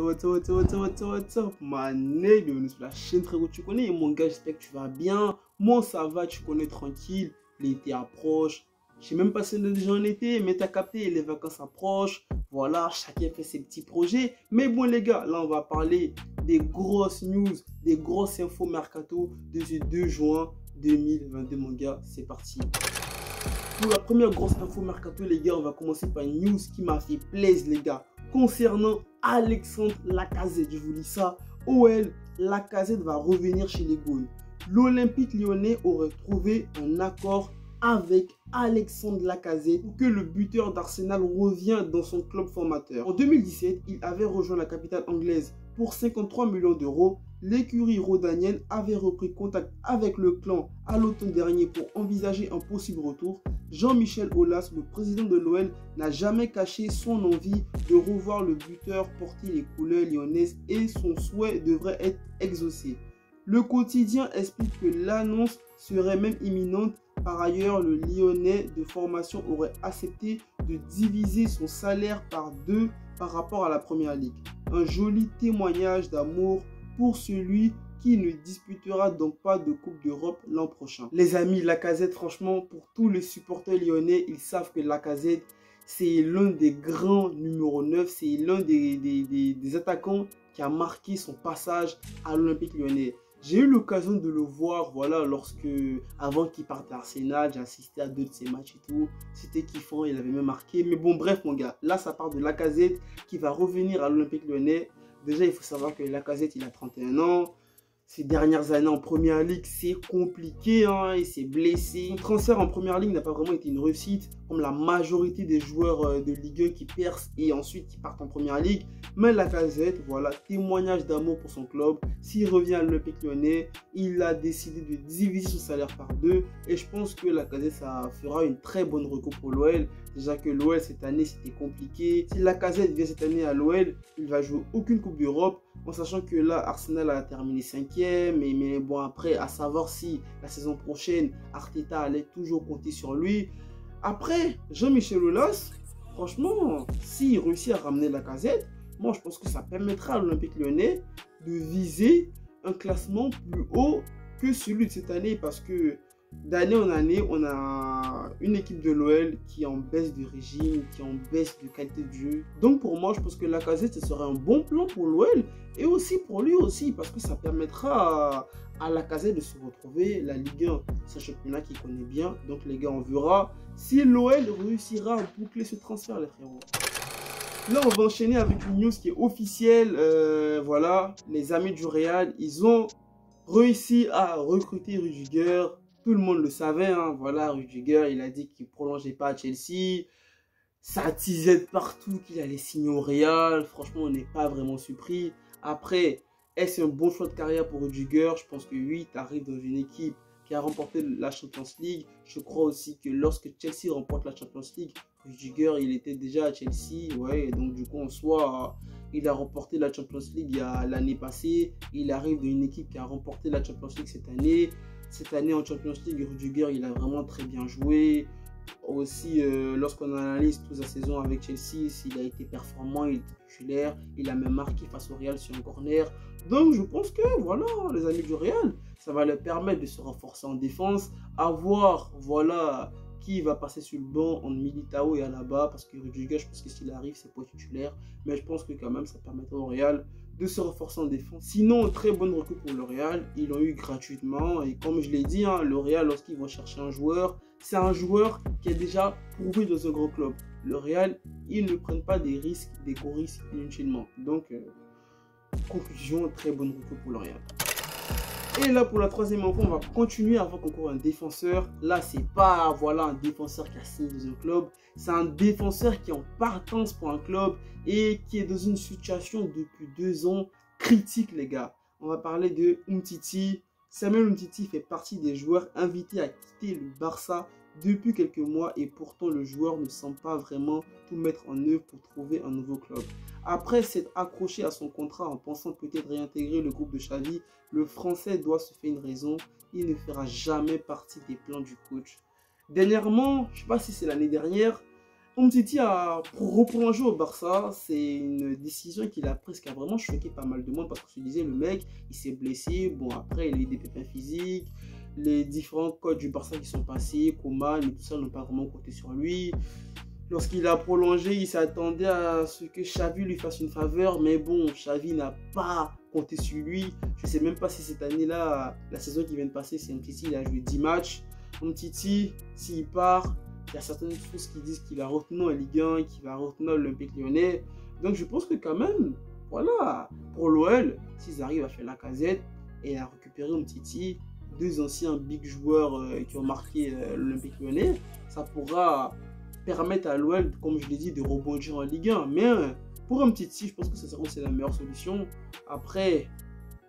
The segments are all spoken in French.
What's up, mané, bienvenue sur la chaîne frérot, tu connais mon gars, j'espère que tu vas bien. Moi ça va, tu connais, tranquille, l'été approche. Je sais même pas si on est déjà en été, mais t'as capté, les vacances approchent. Voilà, chacun fait ses petits projets. Mais bon les gars, là on va parler des grosses news, des grosses infos mercato de ce 2 juin 2022 mon gars, c'est parti. Pour la première grosse info mercato les gars, on va commencer par une news qui m'a fait plaisir les gars. Concernant Alexandre Lacazette, je vous dis ça, OL, Lacazette va revenir chez les Gaules. L'Olympique lyonnais aurait trouvé un accord avec Alexandre Lacazette pour que le buteur d'Arsenal revienne dans son club formateur. En 2017, il avait rejoint la capitale anglaise pour 53 millions d'euros. L'écurie rhodanienne avait repris contact avec le clan à l'automne dernier pour envisager un possible retour. Jean-Michel Aulas, le président de l'OL, n'a jamais caché son envie de revoir le buteur porter les couleurs lyonnaises et son souhait devrait être exaucé. Le quotidien explique que l'annonce serait même imminente. Par ailleurs, le Lyonnais de formation aurait accepté de diviser son salaire par 2 par rapport à la Première Ligue. Un joli témoignage d'amour pour celui qui ne disputera donc pas de Coupe d'Europe l'an prochain. Les amis, Lacazette, franchement, pour tous les supporters lyonnais, ils savent que Lacazette, c'est l'un des grands numéro 9, c'est l'un des attaquants qui a marqué son passage à l'Olympique lyonnais. J'ai eu l'occasion de le voir, voilà, avant qu'il parte à Arsenal, j'ai assisté à 2 de ses matchs et tout. C'était kiffant, il avait même marqué. Mais bon, bref, mon gars, là, ça part de Lacazette qui va revenir à l'Olympique lyonnais. Déjà, il faut savoir que Lacazette, il a 31 ans. Ces dernières années en Première Ligue, c'est compliqué, hein, il s'est blessé. Son transfert en Première Ligue n'a pas vraiment été une réussite, comme la majorité des joueurs de Ligue 1 qui percent et ensuite qui partent en Première Ligue. Mais Lacazette, voilà, témoignage d'amour pour son club. S'il revient à l'Olympique lyonnais, il a décidé de diviser son salaire par 2. Et je pense que Lacazette, ça fera une très bonne recoupe pour l'OL. Déjà que l'OL, cette année, c'était compliqué. Si Lacazette vient cette année à l'OL, il va jouer aucune Coupe d'Europe. En sachant que là, Arsenal a terminé 5e. Mais bon, après, à savoir si la saison prochaine, Arteta allait toujours compter sur lui. Après, Jean-Michel Aulas, franchement, s'il réussit à ramener Lacazette, moi, je pense que ça permettra à l'Olympique lyonnais de viser un classement plus haut que celui de cette année. Parce que d'année en année, on a une équipe de l'OL qui est en baisse de régime, qui est en baisse de qualité de jeu. Donc pour moi, je pense que Lacazette, ce serait un bon plan pour l'OL et aussi pour lui aussi. Parce que ça permettra à Lacazette de se retrouver. La Ligue 1, c'est un championnat qu'il connaît bien. Donc les gars, on verra si l'OL réussira à boucler ce transfert, les frérots. Là, on va enchaîner avec une news qui est officielle. Voilà, les amis du Real, ils ont réussi à recruter Rudiger. Tout le monde le savait, hein. Voilà, Rudiger, il a dit qu'il ne prolongeait pas à Chelsea. Ça teasait partout qu'il allait signer au Real. Franchement, on n'est pas vraiment surpris. Après, est-ce un bon choix de carrière pour Rudiger? Je pense que oui, tu arrives dans une équipe qui a remporté la Champions League. Je crois aussi que lorsque Chelsea remporte la Champions League, Rudiger, il était déjà à Chelsea. Ouais, et donc du coup, en soi, il a remporté la Champions League l'année passée. Il arrive d'une équipe qui a remporté la Champions League cette année. Cette année en Champions League, Rudiger, il a vraiment très bien joué. Aussi, lorsqu'on analyse toute sa saison avec Chelsea, s'il a été performant, il était titulaire. Il a même marqué face au Real sur un corner. Donc, je pense que, voilà, les amis du Real, ça va leur permettre de se renforcer en défense. À voir, voilà, qui va passer sur le banc en Militao et Alaba. Parce que Rudiger, je pense que s'il arrive, c'est pas titulaire. Mais je pense que quand même, ça permettra au Real de se renforcer en défense. Sinon, très bonne recrue pour le Real. Ils l'ont eu gratuitement. Et comme je l'ai dit, hein, le Real, lorsqu'ils vont chercher un joueur, c'est un joueur qui est déjà prouvé dans un grand club. Le Real, ils ne prennent pas des risques, des gros risques inutilement. Donc, conclusion, très bonne recrue pour le Real. Et là, pour la troisième info, on va continuer avec encore un défenseur. Là, c'est pas voilà, un défenseur qui a signé dans un club. C'est un défenseur qui est en partance pour un club et qui est dans une situation depuis 2 ans critique, les gars. On va parler de Umtiti. Samuel Umtiti fait partie des joueurs invités à quitter le Barça depuis quelques mois et pourtant le joueur ne semble pas vraiment tout mettre en œuvre pour trouver un nouveau club. Après s'être accroché à son contrat en pensant peut-être réintégrer le groupe de Xavi, le Français doit se faire une raison, il ne fera jamais partie des plans du coach. Dernièrement, je ne sais pas si c'est l'année dernière, Umtiti a reprolongé au Barça. C'est une décision qu'il a prise qui a vraiment choqué pas mal de monde parce que je disais, le mec, il s'est blessé. Bon, après, il a eu des pépins physiques. Les différents coachs du Barça qui sont passés, Koeman et tout ça, n'ont pas vraiment compté sur lui. Lorsqu'il a prolongé, il s'attendait à ce que Xavi lui fasse une faveur, mais bon, Xavi n'a pas compté sur lui. Je ne sais même pas si cette année-là, la saison qui vient de passer, c'est Umtiti, il a joué 10 matchs. Umtiti, s'il part, il y a certaines choses qui disent qu'il va retourner en Ligue 1, qu'il va retourner à l'Olympique Lyonnais. Donc je pense que quand même, voilà, pour l'OL, s'ils arrivent à faire la casette et à récupérer Umtiti, deux anciens big joueurs qui ont marqué l'Olympique Lyonnais, ça pourra permettre à l'OL, comme je l'ai dit, de rebondir en Ligue 1. Mais pour Umtiti, je pense que c'est la meilleure solution. Après,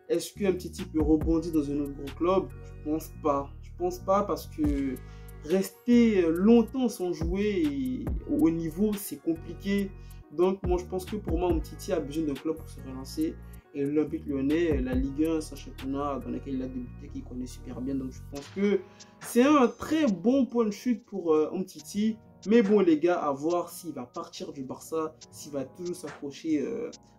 est-ce qu'un Umtiti peut rebondir dans un autre gros club? Je pense pas. Je pense pas parce que rester longtemps sans jouer au haut niveau, c'est compliqué. Donc moi, je pense que pour moi, Umtiti a besoin d'un club pour se relancer. Et l'Olympique Lyonnais, la Ligue 1, c'est un championnat dans lequel il a débuté, qu'il connaît super bien. Donc je pense que c'est un très bon point de chute pour Umtiti. Mais bon les gars, à voir s'il va partir du Barça, s'il va toujours s'accrocher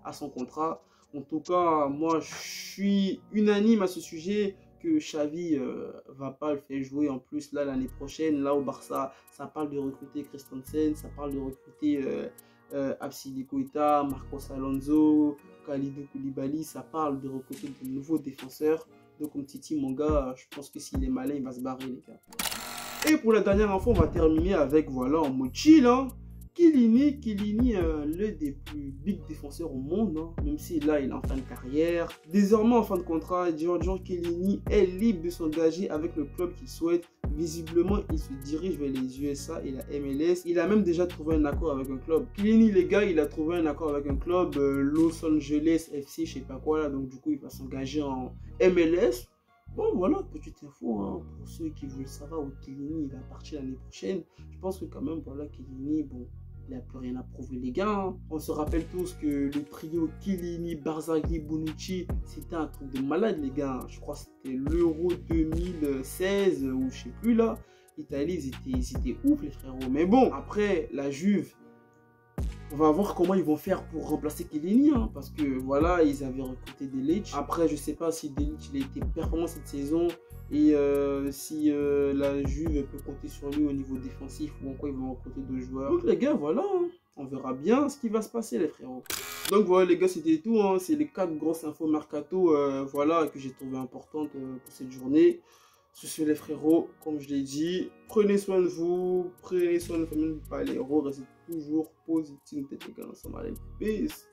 à son contrat. En tout cas, moi je suis unanime à ce sujet que Xavi va pas le faire jouer en plus là l'année prochaine. Là au Barça, ça parle de recruter Christensen, ça parle de recruter Absidi Koïta, Marcos Alonso, Kalidou Koulibaly, ça parle de recruter de nouveaux défenseurs. Donc Umtiti, mon gars, je pense que s'il est malin, il va se barrer les gars. Et pour la dernière info, on va terminer avec, voilà, en mode chill, hein. Chiellini, l'un des plus big défenseurs au monde, hein. Même si là, il est en fin de carrière. Désormais, en fin de contrat, Giorgio Chiellini est libre de s'engager avec le club qu'il souhaite. Visiblement, il se dirige vers les USA et la MLS. Il a même déjà trouvé un accord avec un club. Chiellini, les gars, il a trouvé un accord avec un club, Los Angeles FC, je sais pas quoi, là. Donc, du coup, il va s'engager en MLS. Bon, voilà, petite info, hein, pour ceux qui veulent savoir où Chiellini va partir l'année prochaine. Je pense que quand même, voilà, Chiellini, bon, il n'a plus rien à prouver, les gars. Hein. On se rappelle tous que le trio Chiellini, Barzagli, Bonucci, c'était un truc de malade, les gars. Je crois que c'était l'Euro 2016, ou je sais plus, là. L'Italie, ils étaient ouf, les frérots. Mais bon, après, la Juve, on va voir comment ils vont faire pour remplacer Chiellini, hein, parce que voilà, ils avaient recruté Delic. Après, je sais pas si Delic il a été performant cette saison et si la Juve peut compter sur lui au niveau défensif ou encore ils vont recruter d'autres joueurs. Donc les gars, voilà, hein, on verra bien ce qui va se passer les frérots. Donc voilà les gars, c'était tout, hein, c'est les 4 grosses infos mercato voilà, que j'ai trouvé importantes pour cette journée. Ce sont les frérots, comme je l'ai dit, prenez soin de vous, prenez soin de la famille, pas les héros, restez toujours positifs, les gars, ensemble, allez, peace.